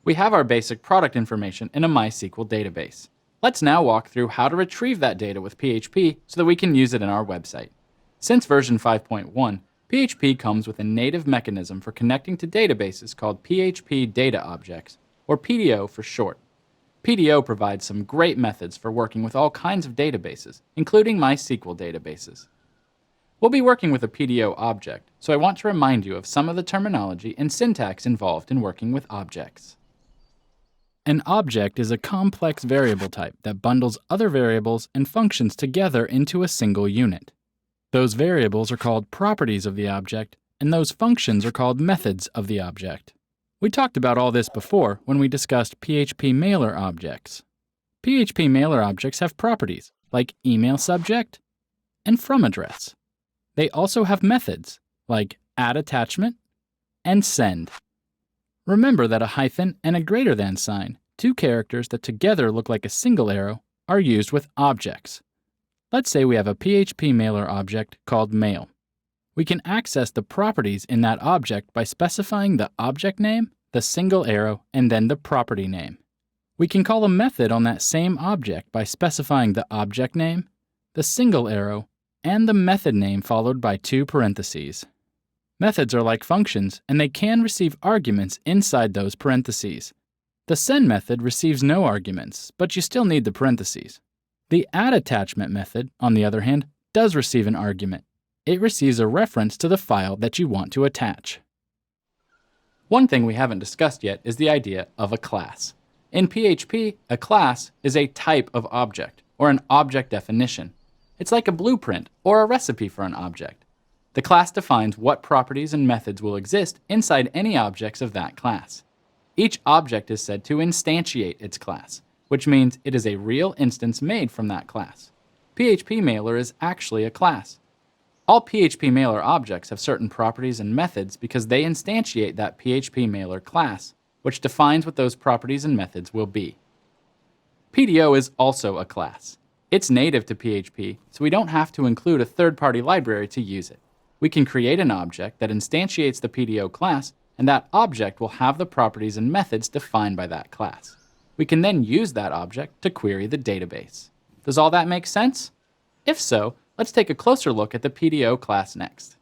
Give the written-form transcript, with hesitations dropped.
We have our basic product information in a MySQL database. Let's now walk through how to retrieve that data with PHP so that we can use it in our website. Since version 5.1, PHP comes with a native mechanism for connecting to databases called PHP Data Objects, or PDO for short. PDO provides some great methods for working with all kinds of databases, including MySQL databases. We'll be working with a PDO object, so I want to remind you of some of the terminology and syntax involved in working with objects. An object is a complex variable type that bundles other variables and functions together into a single unit. Those variables are called properties of the object, and those functions are called methods of the object. We talked about all this before when we discussed PHP mailer objects. PHP mailer objects have properties like email subject and from address. They also have methods like add attachment and send. Remember that a hyphen and a greater than sign, two characters that together look like a single arrow, are used with objects. Let's say we have a PHP mailer object called mail. We can access the properties in that object by specifying the object name, the single arrow, and then the property name. We can call a method on that same object by specifying the object name, the single arrow, and the method name followed by two parentheses. Methods are like functions, and they can receive arguments inside those parentheses. The send method receives no arguments, but you still need the parentheses. The add attachment method, on the other hand, does receive an argument. It receives a reference to the file that you want to attach. One thing we haven't discussed yet is the idea of a class. In PHP, a class is a type of object, or an object definition. It's like a blueprint or a recipe for an object. The class defines what properties and methods will exist inside any objects of that class. Each object is said to instantiate its class, which means it is a real instance made from that class. PHP Mailer is actually a class. All PHP Mailer objects have certain properties and methods because they instantiate that PHP Mailer class, which defines what those properties and methods will be. PDO is also a class. It's native to PHP, so we don't have to include a third-party library to use it. We can create an object that instantiates the PDO class, and that object will have the properties and methods defined by that class. We can then use that object to query the database. Does all that make sense? If so, let's take a closer look at the PDO class next.